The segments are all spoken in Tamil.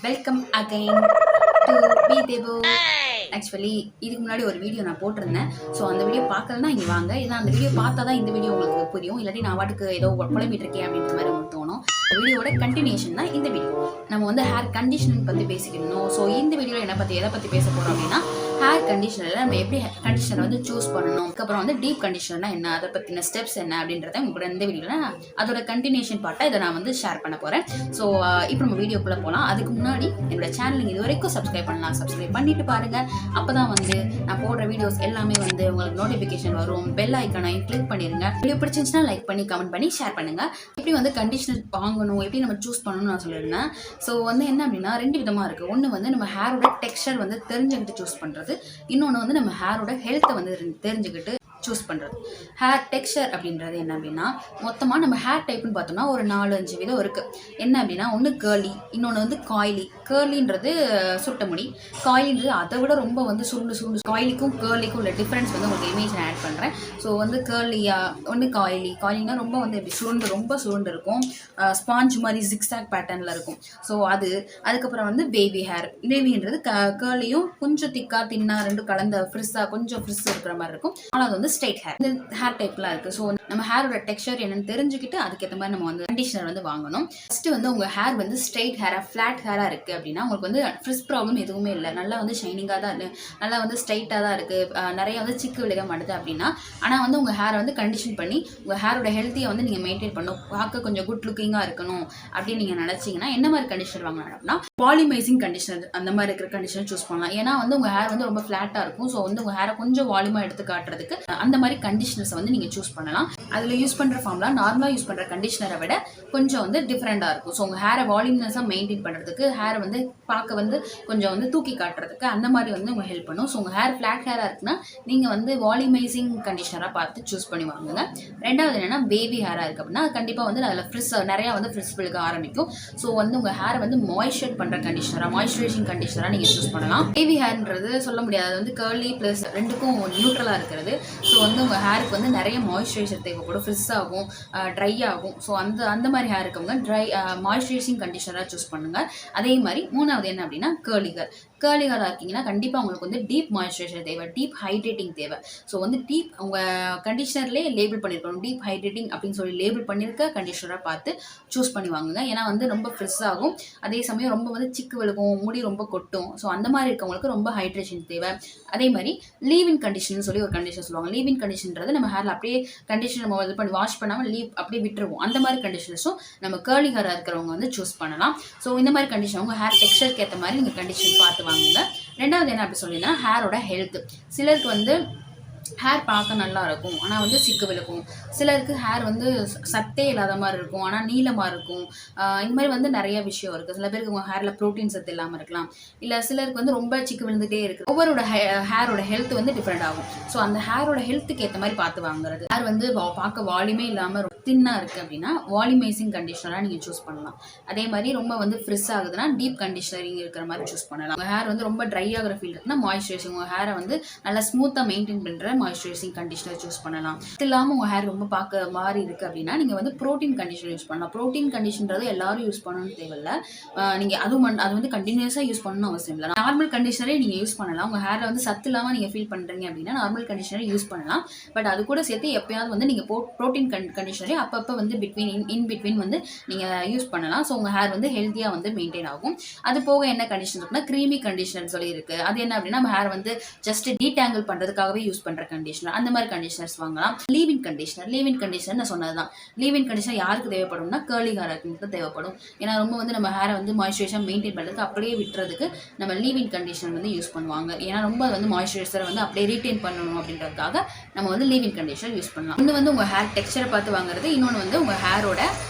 வெல்கம் அகைன் டு பி தேவோ. ஆக்சுவலி இதுக்கு முன்னாடி ஒரு வீடியோ நான் போட்டிருந்தேன். ஸோ அந்த வீடியோ பார்க்கலன்னா இங்கே வாங்க. ஏன்னா அந்த வீடியோ பார்த்தா தான் இந்த வீடியோ உங்களுக்கு புரியும். இல்லாட்டி நான் வாட்டுக்கு ஏதோ புலம்பிட்டு இருக்கேன் அப்படின்ற மாதிரி உங்களுக்கு தோணும். இந்த வீடியோட கண்டினியூஷன் தான் இந்த வீடியோ. நம்ம வந்து ஹேர் கண்டிஷனிங் பற்றி பேசிக்கணும். ஸோ இந்த வீடியோவில் எதை பற்றி பேச போகிறோம் அப்படின்னா, ஹேர் கண்டிஷனரில் நம்ம எப்படி கண்டிஷனர் வந்து சூஸ் பண்ணணும், அதுக்கப்புறம் வந்து டீப் கண்டிஷனர்னா என்ன, அதை பற்றின ஸ்டெப்ஸ் என்ன அப்படின்றத உங்களோட இந்த வீடியோவில் அதோட கண்டினியூஷன் பார்ட்டாக இதை நான் வந்து ஷேர் பண்ண போகிறேன். ஸோ இப்போ நம்ம வீடியோக்குள்ளே போகலாம். அதுக்கு முன்னாடி என்னோட சேனல் இது வரைக்கும் சப்ஸ்கிரைப் பண்ணலாம். சப்ஸ்கிரைப் பண்ணிட்டு பாருங்கள். அப்போ தான் வந்து நான் போடுற வீடியோஸ் எல்லாமே வந்து உங்களுக்கு நோட்டிஃபிகேஷன் வரும். பெல் ஐக்கானையும் கிளிக் பண்ணிடுங்க. வீடியோ பிடிச்சிருந்துச்சுன்னா லைக் பண்ணி கமெண்ட் பண்ணி ஷேர் பண்ணுங்கள். எப்படி வந்து கண்டிஷனர் வாங்கணும், எப்படி நம்ம சூஸ் பண்ணணும்னு நான் சொல்லியிருந்தேன். ஸோ வந்து என்ன அப்படின்னா, ரெண்டு விதமாக இருக்குது. ஒன்று வந்து நம்ம ஹேரோட டெக்ஸ்சர் வந்து தெரிஞ்சுக்கிட்டு சூஸ் பண்ணுறது. இன்னொன்று வந்து நம்ம ஹேரோட ஹெல்த்தை வந்து தெரிஞ்சுக்கிட்டு சூஸ் பண்ணுறது. ஹேர் டெக்ஸ்சர் அப்படின்றது என்ன அப்படின்னா, மொத்தமாக நம்ம ஹேர் டைப்னு பார்த்தோம்னா ஒரு 4-5 விதம் இருக்குது. என்ன அப்படின்னா, ஒன்று கேர்லி, இன்னொன்று வந்து காய்லி. கேர்லின்றது சுட்ட முடி, காய்லின்றது அதை விட ரொம்ப வந்து சுருண்டு. காய்லிக்கும் கேர்லிக்கும் உள்ள டிஃப்ரென்ஸ் வந்து உங்களுக்கு இமேஜ் நான் ஆட் பண்ணுறேன். ஸோ வந்து கேர்லியா ஒன்று காய்லினா ரொம்ப வந்து எப்படி ரொம்ப சுருண்டு இருக்கும். ஸ்பாஞ்ச் மாதிரி ஜிக்ஸாக் பேட்டர்னில் இருக்கும். ஸோ அதுக்கப்புறம் வந்து பேபி ஹேர். பேபின்றது கேர்லியும் கொஞ்சம் தின்னா ரெண்டும் கலந்த ஃப்ரிஸ்ஸாக கொஞ்சம் ஃப்ரிஸ் இருக்கிற மாதிரி இருக்கும். ஆனால் அது வந்து ஸ்ட்ரைட் ஹேர். இந்த ஹேர் டைப்லாம் இருக்குது. ஸோ நம்ம ஹேரோட டெக்ஸ்சர் என்னன்னு தெரிஞ்சுக்கிட்டு அதுக்கேற்ற மாதிரி நம்ம வந்து கண்டிஷனர் வந்து வாங்கணும். ஃபஸ்ட்டு வந்து உங்கள் ஹேர் வந்து ஸ்ட்ரைட் ஹேராக ஃப்ளாட் ஹேராக இருக்குது அப்படின்னா, உங்களுக்கு வந்து ஃப்ரிஸ் ப்ராப்ளம் எதுவுமே இல்லை, நல்லா வந்து ஷைனிங்காக தான் இருக்குது, நல்லா வந்து ஸ்ட்ரைட்டாக தான் இருக்குது, நிறைய வந்து சிக்கு விழுக மாட்டுது அப்படின்னா, ஆனால் வந்து உங்கள் ஹேரை வந்து கண்டிஷன் பண்ணி உங்கள் ஹேரோட ஹெல்த்தியை வந்து நீங்கள் மெயின்டைன் பண்ணணும், பார்க்க கொஞ்சம் குட் லுக்கிங்காக இருக்கணும் அப்படின்னு நீங்கள் நினச்சிங்கன்னா என்ன மாதிரி கண்டிஷனர் வாங்கணும் அப்படின்னா, வால்யூமைசிங் கண்டிஷனர் அந்த மாதிரி இருக்கிற கண்டிஷனர் சூஸ் பண்ணலாம். ஏன்னா வந்து உங்கள் ஹேர் வந்து ரொம்ப ஃப்ளாட்டாக இருக்கும். ஸோ வந்து உங்கள் ஹேரை கொஞ்சம் வால்யூமாக எடுத்து காட்டுறதுக்கு அந்த மாதிரி கண்டிஷனர்ஸை வந்து நீங்கள் சூஸ் பண்ணலாம். அதில் யூஸ் பண்ணுற ஃபார்ம்லாம் நார்மலாக யூஸ் பண்ணுற கண்டிஷனரை விட கொஞ்சம் வந்து டிஃப்ரெண்ட்டாக இருக்கும். ஸோ உங்கள் ஹேரை வால்யூம்னஸாக மெயின்டைன் பண்ணுறதுக்கு, ஹேரை வந்து பார்க்க வந்து கொஞ்சம் வந்து தூக்கி காட்டுறதுக்கு அந்த மாதிரி வந்து உங்கள் ஹெல்ப் பண்ணும். ஸோ உங்கள் ஹேர் ஃப்ளாட் ஹேராக இருக்குன்னா நீங்கள் வந்து வால்யூமைசிங் கண்டிஷனராக பார்த்து சூஸ் பண்ணி வாங்குங்க. ரெண்டாவது என்னென்னா, பேபி ஹேராக இருக்குது அப்படின்னா கண்டிப்பாக வந்து அதில் நிறையா வந்து ஃப்ரிஸ் விழுக ஆரம்பிக்கும். ஸோ வந்து உங்கள் ஹேரை வந்து மாய்ஸ்சர் பண்ணுற மாய்ஸ்சரைசிங் கண்டிஷனராக நீங்கள் சூஸ் பண்ணலாம். பேபி ஹேர்ன்றது சொல்ல முடியாது, அது வந்து கேர்லி ப்ளஸ் ரெண்டுக்கும் நியூட்ரலாக இருக்கிறது. ஸோ வந்து உங்கள் ஹேருக்கு வந்து நிறைய மாய்ஸ்சரைசர் தேவைப்படும், ஃப்ரிஸ் ஆகும், ட்ரை ஆகும். ஸோ அந்த மாதிரி ஹேர் இருக்கவங்க மாய்ஸ்சரைசிங் கண்டிஷனராக சூஸ் பண்ணுங்கள். அதே மாதிரி மூணாவது என்ன அப்படின்னா, கேர்லி ஹேராக இருக்கீங்கன்னா கண்டிப்பாக உங்களுக்கு வந்து டீப் மாய்ஸ்சரைசர் தேவை, டீப் ஹைட்ரேட்டிங் தேவை. ஸோ வந்து டீப் உங்கள் கண்டிஷனர்லேயே லேபிள் பண்ணியிருக்கணும், டீப் ஹைட்ரேட்டிங் அப்படின்னு சொல்லி லேபிள் பண்ணியிருக்க கண்டிஷனராக பார்த்து சூஸ் பண்ணி வாங்குங்க. ஏன்னா வந்து ரொம்ப ஃப்ரெஷ் ஆகும், அதே சமயம் ரொம்ப வந்து சிக்கு விழுகும், முடி ரொம்ப கொட்டும். ஸோ அந்த மாதிரி இருக்கவங்களுக்கு ரொம்ப ஹைட்ரேஷன் தேவை. அதே மாதிரி லீவ்-இன் கண்டிஷன் சொல்லி ஒரு கண்டிஷன் சொல்லுவாங்க. லீவ்-இன் கண்டிஷன்றது நம்ம ஹேரில் அப்படியே கண்டிஷனர் நம்ம இது பண்ணி வாஷ் பண்ணாமல் அப்படியே விட்டுருவோம். அந்த மாதிரி கண்டிஷனர்ஸும் நம்ம கேர்லி ஹேராக இருக்கிறவங்க வந்து சூஸ் பண்ணலாம். ஸோ இந்த மாதிரி கண்டிஷன் உங்கள் ஹேர் டெக்ஸ்சருக்கு ஏற்ற மாதிரி நீங்கள் கண்டிஷன் பார்த்து வாங்குங்க. ரெண்டாவது என்ன அப்படி சொல்லிங்கன்னா, ஹேரோட ஹெல்த். சிலருக்கு வந்து ஹேர் பார்க்க நல்லா இருக்கும், ஆனால் வந்து சிக்கு விழுக்கும். சிலருக்கு ஹேர் வந்து சத்தே இல்லாத மாதிரி இருக்கும், ஆனால் நீளமாக இருக்கும். இந்த மாதிரி வந்து நிறைய விஷயம் இருக்குது. சில பேருக்கு உங்கள் ஹேரில் ப்ரோட்டீன் சத்து இல்லாமல் இருக்கலாம், இல்லை சிலருக்கு வந்து ரொம்ப சிக்கு விழுந்துகிட்டே இருக்குது. ஒவ்வொருட ஹேரோட ஹெல்த் வந்து டிஃப்ரெண்ட் ஆகும். ஸோ அந்த ஹேரோட ஹெல்த்துக்கு ஏற்ற மாதிரி பார்த்து வாங்குறது. ஹேர் வந்து பார்க்க வால்யூமே இல்லாமல் தின்னாக இருக்குது அப்படின்னா வால்யூமைசிங் கண்டிஷனராக நீங்கள் சூஸ் பண்ணலாம். அதே மாதிரி ரொம்ப வந்து ஃப்ரிஸ் ஆகுதுன்னா டீப் கண்டிஷனரிங் இருக்கிற மாதிரி சூஸ் பண்ணலாம். உங்கள் ஹேர் வந்து ரொம்ப ட்ரை ஆகிற ஃபீல் இருக்குன்னா மாய்ஸ்சரைசிங், உங்கள் ஹேரை வந்து நல்லா ஸ்மூத்தாக மெயின்டைன் பண்ணுற மாய்ஸ்சரைசிங் கண்டிஷனர் சூஸ் பண்ணலாம். இது இல்லாமல் உங்கள் ஹேர் ரொம்ப பார்க்க மாறி இருக்குது அப்படின்னா நீங்கள் வந்து ப்ரோட்டீன் கண்டிஷனர் யூஸ் பண்ணலாம். ப்ரோட்டீன் கண்டிஷன்றது எல்லாரும் யூஸ் பண்ணணும்னு தேவையில்லை. நீங்கள் அது வந்து கண்டினியூஸாக யூஸ் பண்ணணும்னு அவசியம் இல்லை. நார்மல் கண்டிஷனரே நீங்கள் யூஸ் பண்ணலாம். உங்கள் ஹேரில் வந்து சத்து இல்லாமல் நீங்கள் ஃபீல் பண்ணுறீங்க அப்படின்னா நார்மல் கண்டிஷனரை யூஸ் பண்ணலாம். பட் அது கூட சேர்த்து எப்பயாவது வந்து நீங்கள் ப்ரோட்டீன் கண்டிஷனரே அப்பப்போ வந்து இன் பிட்வீன் வந்து நீங்கள் யூஸ் பண்ணலாம். ஸோ உங்கள் ஹேர் வந்து ஹெல்த்தியாக வந்து மெயின்டைன் ஆகும். அது போக என்ன கண்டிஷன் இருக்குன்னா, க்ரீமி கண்டிஷனர் சொல்லி இருக்குது. அது என்ன அப்படின்னா, நம்ம ஹேர் வந்து ஜஸ்ட் டீடாங்கிள் பண்ணுறதுக்காகவே யூஸ் பண்ணுற கண்டிஷனர். அந்த மாதிரி கண்டிஷனர்ஸ் வாங்கலாம். லீவ்-இன் கண்டிஷனர் நான் சொன்னது தான். லீவ்-இன் கண்டிஷனர் யாருக்கு தேவைப்படும்னா, கேர்லி ஹேருக்கு தேவைப்படும். ஏன்னா ரொம்ப வந்து நம்ம ஹேரை வந்து மாய்ஸ்சரைசர் மெயின்டைன் பண்ணுறதுக்கு அப்படியே விட்டுறதுக்கு நம்ம லீவ்-இன் கண்டிஷனர் வந்து யூஸ் பண்ணுவாங்க. ஏன்னா ரொம்ப வந்து மாய்ஸ்சரைசரை வந்து அப்படியே ரீட்டைன் பண்ணணும் அப்படின்றதுக்காக நம்ம வந்து லீவ்-இன் கண்டிஷனர் யூஸ் பண்ணலாம். இன்னும் வந்து உங்கள் ஹேர் டெக்ஸ்சரை பார்த்து வாங்குறது, இன்னொன்று வந்து உங்கள் ஹேரோட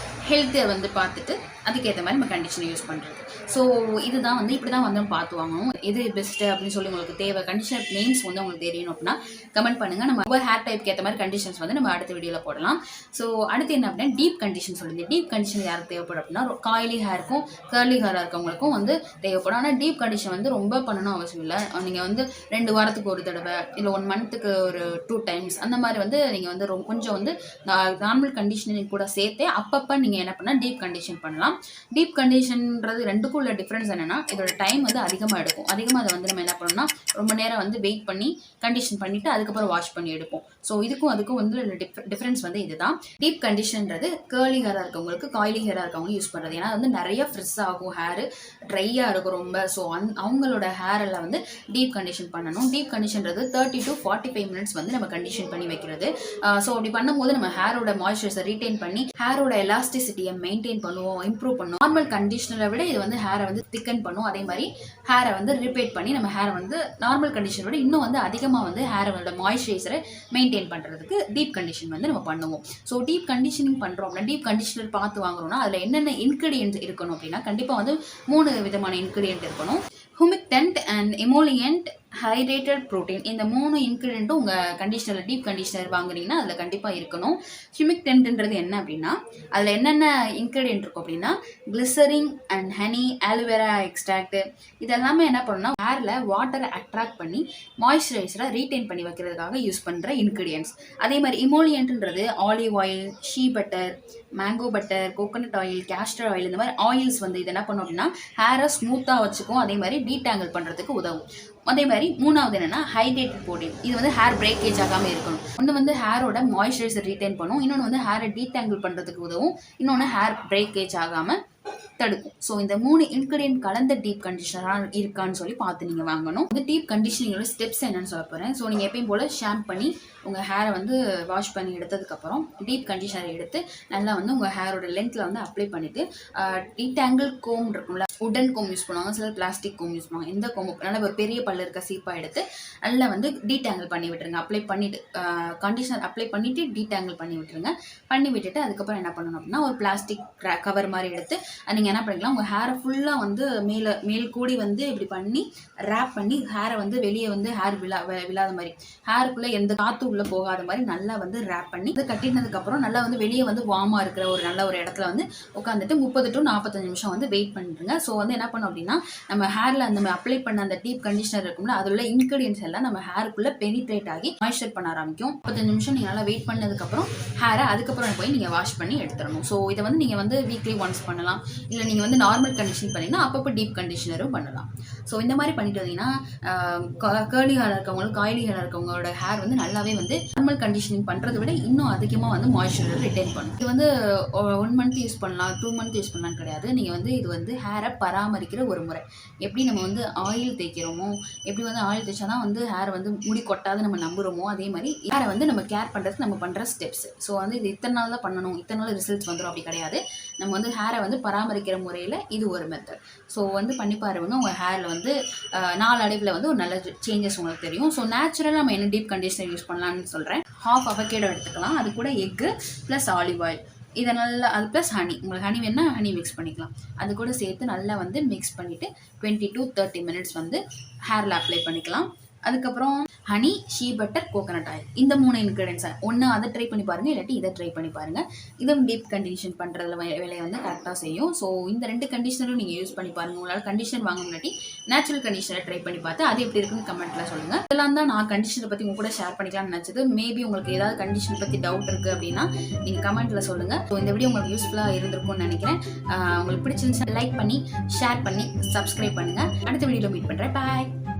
ஹெல்த்தை வந்து பார்த்துட்டு அதுக்கேற்ற மாதிரி நம்ம கண்டிஷனர் யூஸ் பண்ணுறது. ஸோ இதுதான் வந்து இப்படி தான் வந்து பார்த்து வாங்கணும். எது பெஸ்ட்டு அப்படின்னு சொல்லி உங்களுக்கு தேவை கண்டிஷனர் நேம்ஸ் வந்து உங்களுக்கு தெரியணும் அப்படின்னா கமெண்ட் பண்ணுங்கள். நம்ம ஒவ்வொரு ஹேர் டைப்க்கு ஏற்ற மாதிரி கண்டிஷன்ஸ் வந்து நம்ம அடுத்த வீடியோவில் போடலாம். ஸோ அடுத்து என்ன அப்படின்னா, டீப் கண்டிஷன் சொல்லுது. டீப் கண்டிஷன் யாருக்கு தேவைப்படும் அப்படின்னா, காய்லி ஹேருக்கும் கேர்லி ஹேராக இருக்கவங்களுக்கும் வந்து தேவைப்படும். ஆனால் டீப் கண்டிஷன் வந்து ரொம்ப பண்ணணும் அவசியம் இல்லை. நீங்கள் வந்து 2 வாரத்துக்கு ஒரு தடவை, இல்லை 1 மந்த்துக்கு ஒரு 2 டைம்ஸ் அந்த மாதிரி வந்து நீங்கள் வந்து கொஞ்சம் வந்து நார்மல் கண்டிஷனிங் கூட சேர்த்து அப்பப்போ நீங்கள் என்ன பண்ணால் டீப் கண்டிஷன் பண்ணலாம். தான். டீப் கண்டிஷன்ன்றது ரெண்டுக்கும் உள்ள டிஃப்ரென்ஸ் என்னன்னா, இதோட டைம் வந்து அதிகமாக எடுக்கும். அதிகமாக அதை வந்து நம்ம என்ன பண்ணணும்னா ரொம்ப நேரம் வந்து வெயிட் பண்ணி கண்டிஷன் பண்ணிட்டு அதுக்கப்புறம் வாஷ் பண்ணி எடுப்போம். ஸோ இதுக்கும் அதுக்கும் வந்து டிஃப்ரென்ஸ் வந்து இதுதான். டீப் கண்டிஷன்ன்றது கேர்லி ஹேராக இருக்கவங்களுக்கு, காய்லி ஹேராக இருக்கவங்க யூஸ் பண்ணுறது. ஏன்னா வந்து நிறைய ஃப்ரெஷ் ஆகும், ஹேர் ட்ரையாக இருக்கும் ரொம்ப. ஸோ அவங்களோட ஹேர் எல்லாம் வந்து டீப் கண்டிஷன் பண்ணணும். டீப் கண்டிஷன்றது 30 to 45 மினிட்ஸ் வந்து நம்ம கண்டிஷன் பண்ணி வைக்கிறது. ஸோ அப்படி பண்ணும்போது நம்ம ஹேரோட மாய்ஸ்சரைசர் ரீட்டைன் பண்ணி ஹேரோட எலாஸ்டிசிட்டியை மெயின்டைன் பண்ணுவோம், இம்ப்ரூவ் பண்ணுவோம். நார்மல் கண்டிஷனரை விட இது வந்து ஹேரை வந்து திக்கன் பண்ணும். அதே மாதிரி ஹேரை வந்து ரிப்பேட் பண்ணி நம்ம ஹேரை வந்து நார்மல் கண்டிஷனை விட இன்னும் வந்து அதிகமாக வந்து ஹேரோட மாய்ஸ்சரைசரை மெயின்டைன் பண்ணுறதுக்கு டீப் கண்டிஷன் வந்து நம்ம பண்ணுவோம். ஸோ டீப் கண்டிஷனிங் பண்ணுறோம் அப்படின்னா, டீப் கண்டிஷனர் பார்த்து வாங்குறோம்னா அதில் என்னென்ன இன்க்ரீடியன்ட் இருக்கணும் அப்படின்னா, கண்டிப்பாக வந்து 3 விதமான இன்க்ரீடியன்ட் இருக்கணும். ஹுமிக்டன்ட் அண்ட் எமோலியன்ட், ஹைட்ரேட்டட் ப்ரோட்டீன். இந்த 3 இன்க்ரீடியண்ட்டும் உங்கள் கண்டிஷனர் டீப் கண்டிஷனர் வாங்குறீங்கன்னா அதில் கண்டிப்பாக இருக்கணும். ஹியூமிக்டன்ட்ன்றது என்ன அப்படின்னா, அதில் என்னென்ன இன்க்ரீடியன்ட் இருக்கும் அப்படின்னா, glycerin and honey, aloe vera extract. இதெல்லாமே என்ன பண்ணணும்னா ஹேரில் வாட்டரை அட்ராக்ட் பண்ணி மாய்ஸ்சரைசரை ரீட்டைன் பண்ணி வைக்கிறதுக்காக யூஸ் பண்ணுற இன்க்ரீடியன்ட்ஸ். அதே மாதிரி இமோலியன்ட்ன்றது olive oil, shea butter, mango butter, coconut oil, castor oil, இந்த மாதிரி ஆயில்ஸ் வந்து இது என்ன பண்ணும் அப்படின்னா ஹேரை ஸ்மூத்தாக வச்சுக்கும். அதே மாதிரி டீடாங்கிள் பண்ணுறதுக்கு உதவும். அதே மாதிரி 3வது என்னன்னா ஹைட்ரேட்டட் ப்ரோட்டீன். இது வந்து ஹேர் பிரேக்கேஜ் ஆகாமல் இருக்கணும். ஒன்று வந்து ஹேரோட மாய்ஸ்சரைசர் ரீட்டைன் பண்ணும், இன்னொன்று வந்து ஹேரை டீடாங்கிள் பண்ணுறதுக்கு உதவும், இன்னொன்று ஹேர் பிரேக்கேஜ் ஆகாமல் தடுக்கும். ஸோ இந்த 3 இன்க்ரீடியன்ட் கலந்த டீப் கண்டிஷனராக இருக்கான்னு சொல்லி பார்த்து நீங்கள் வாங்கணும். இந்த டீப் கண்டிஷனிங்கோட ஸ்டெப்ஸ் என்னன்னு சொல்ல போகிறேன். ஸோ நீங்கள் எப்பயும் போல் ஷாம்பு பண்ணி உங்கள் ஹேரை வந்து வாஷ் பண்ணி எடுத்ததுக்கப்புறம் டீப் கண்டிஷனர் எடுத்து நல்லா வந்து உங்கள் ஹேரோட லென்த்தில் வந்து அப்ளை பண்ணிவிட்டு, டீடாங்கிள் கோம் இருக்கும்ல, உடன் கோம் யூஸ் பண்ணுவாங்க, சிலர் பிளாஸ்டிக் கோம் யூஸ் பண்ணுவாங்க. எந்த கோம் நல்லா ஒரு பெரிய பல்லு இருக்க சீப்பாக எடுத்து நல்லா வந்து டீடாங்கிள் பண்ணி விட்டுருங்க. அப்ளை பண்ணிவிட்டு கண்டிஷனர் அப்ளை பண்ணிவிட்டு டீடாங்கிள் பண்ணி விட்டுருங்க. பண்ணி விட்டுட்டு அதுக்கப்புறம் என்ன பண்ணணும் அப்படின்னா, ஒரு பிளாஸ்டிக் கவர் மாதிரி எடுத்து நீங்கள் என்ன பண்ணிக்கலாம், உங்கள் ஹேரை ஃபுல்லாக வந்து மேல் கூடி வந்து இப்படி பண்ணி ரேப் பண்ணி ஹேரை வந்து வெளியே வந்து ஹேர் விழாத மாதிரி, ஹேருக்குள்ளே எந்த காற்று உள்ளே போகாத மாதிரி நல்லா வந்து ரேப் பண்ணி இது கட்டினதுக்கப்புறம் நல்லா வந்து வெளியே வந்து வார்மாக இருக்கிற ஒரு நல்ல ஒரு இடத்துல வந்து உட்காந்துட்டு 30 to 45 நிமிஷம் வந்து வெயிட் பண்ணிட்டுருங்க. ஸோ வந்து என்ன பண்ணோம் அப்படின்னா, நம்ம ஹேரில் அந்த அப்ளை பண்ண அந்த டீப் கண்டிஷனர் இருக்கும்ல, அதில் உள்ள இன்க்ரீடியன்ஸ் எல்லாம் நம்ம ஹேருக்குள்ளே பெனிட்ரேட் ஆகி மாய்ஸ்சர் பண்ண ஆரம்பிக்கும். 45 நிமிஷம் நீங்கள் நல்லா வெயிட் பண்ணதுக்கப்புறம் ஹேரை அதுக்கப்புறம் போய் நீங்கள் வாஷ் பண்ணி எடுத்துடணும். ஸோ இதை வந்து நீங்கள் வந்து வீக்லி ஒன்ஸ் பண்ணலாம், இல்லை நீங்கள் வந்து நார்மல் கண்டிஷன் பண்ணிங்கன்னா அப்பப்போ டீப் கண்டிஷனரும் பண்ணலாம். ஸோ இந்த மாதிரி பண்ணிட்டு வந்தீங்கன்னா கேர்லி ஹேர் இருக்கவங்களுக்கு, காய்லி ஹேர் இருக்கவங்களோட ஹேர் வந்து நல்லாவே வந்து நார்மல் கண்டிஷனிங் பண்ணுறதை விட இன்னும் அதிகமாக வந்து மாய்ஸ்சரைசர் ரிட்டைன் பண்ணும். இது வந்து 1 மந்த் யூஸ் பண்ணலாம், 2 மந்த் யூஸ் பண்ணலாம் கிடையாது. நீங்கள் வந்து இது வந்து ஹேரை பராமரிக்கிற ஒரு முறை. எப்படி நம்ம வந்து ஆயில் தேய்க்கிறோமோ, எப்படி வந்து ஆயில் தேய்ச்சா தான் வந்து ஹேர் வந்து முடி கொட்டாது நம்ம நம்புகிறோமோ, அதே மாதிரி ஹேரை வந்து நம்ம கேர் பண்ணுறதுக்கு நம்ம பண்ணுற ஸ்டெப்ஸ். ஸோ வந்து இது இத்தனை நாள் தான் பண்ணணும், இத்தனை நாள் ரிசல்ட்ஸ் வந்துடும் அப்படி கிடையாது. நம்ம வந்து ஹேரை வந்து பராமரிக்கிற முறையில் இது ஒரு மெத்தட். ஸோ வந்து பண்ணி பாருங்க, உங்கள் ஹேரில் வந்து நாளடைவில் வந்து ஒரு நல்ல சேஞ்சஸ் உங்களுக்கு தெரியும். ஸோ நேச்சுரலாக நம்ம என்ன டீப் கண்டிஷனர் யூஸ் பண்ணலான்னு சொல்கிறேன். ½ அவகேடோ எடுத்துக்கலாம், அது கூட எக்கு ப்ளஸ் ஆலிவ் ஆயில், இதை நல்லா, அது ப்ளஸ் ஹனி, உங்களுக்கு ஹனி வேணால் ஹனி மிக்ஸ் பண்ணிக்கலாம். அது கூட சேர்த்து நல்லா வந்து மிக்ஸ் பண்ணிவிட்டு 20 to 30 மினிட்ஸ் வந்து ஹேரில் அப்ளை பண்ணிக்கலாம். அதுக்கப்புறம் honey, she butter, coconut oil, இந்த 3 இன்க்ரீடியன்ஸ் ஒன்று அதை ட்ரை பண்ணி பாருங்கள், இல்லாட்டி இதை ட்ரை பண்ணி பாருங்கள். இதுவும் டீப் கண்டிஷன் பண்ணுறதுல வேலையை வந்து கரெக்டாக செய்யும். ஸோ இந்த 2 கண்டிஷனரும் நீங்கள் யூஸ் பண்ணி பாருங்கள். உங்களால் கண்டிஷனர் வாங்க முன்னாடி நேச்சுரல் கண்டிஷனரை ட்ரை பண்ணி பார்த்து அது எப்படி இருக்குன்னு கமெண்ட்டில் சொல்லுங்கள். இதெல்லாம் தான் நான் கண்டிஷனை பற்றி உங்க கூட ஷேர் பண்ணிக்கலாம்னு நினச்சது. மேபி உங்களுக்கு ஏதாவது கண்டிஷன் பற்றி டவுட் இருக்குது அப்படின்னா நீங்கள் கமெண்ட்டில் சொல்லுங்கள். ஸோ இந்த வீடியோ உங்களுக்கு யூஸ்ஃபுல்லாக இருந்திருக்கும்னு நினைக்கிறேன். உங்களுக்கு பிடிச்சிருந்துச்சு லைக் பண்ணி ஷேர் பண்ணி சப்ஸ்கிரைப் பண்ணுங்கள். அடுத்த வீடியோவில் மீட் பண்ணுறேன். பாய்.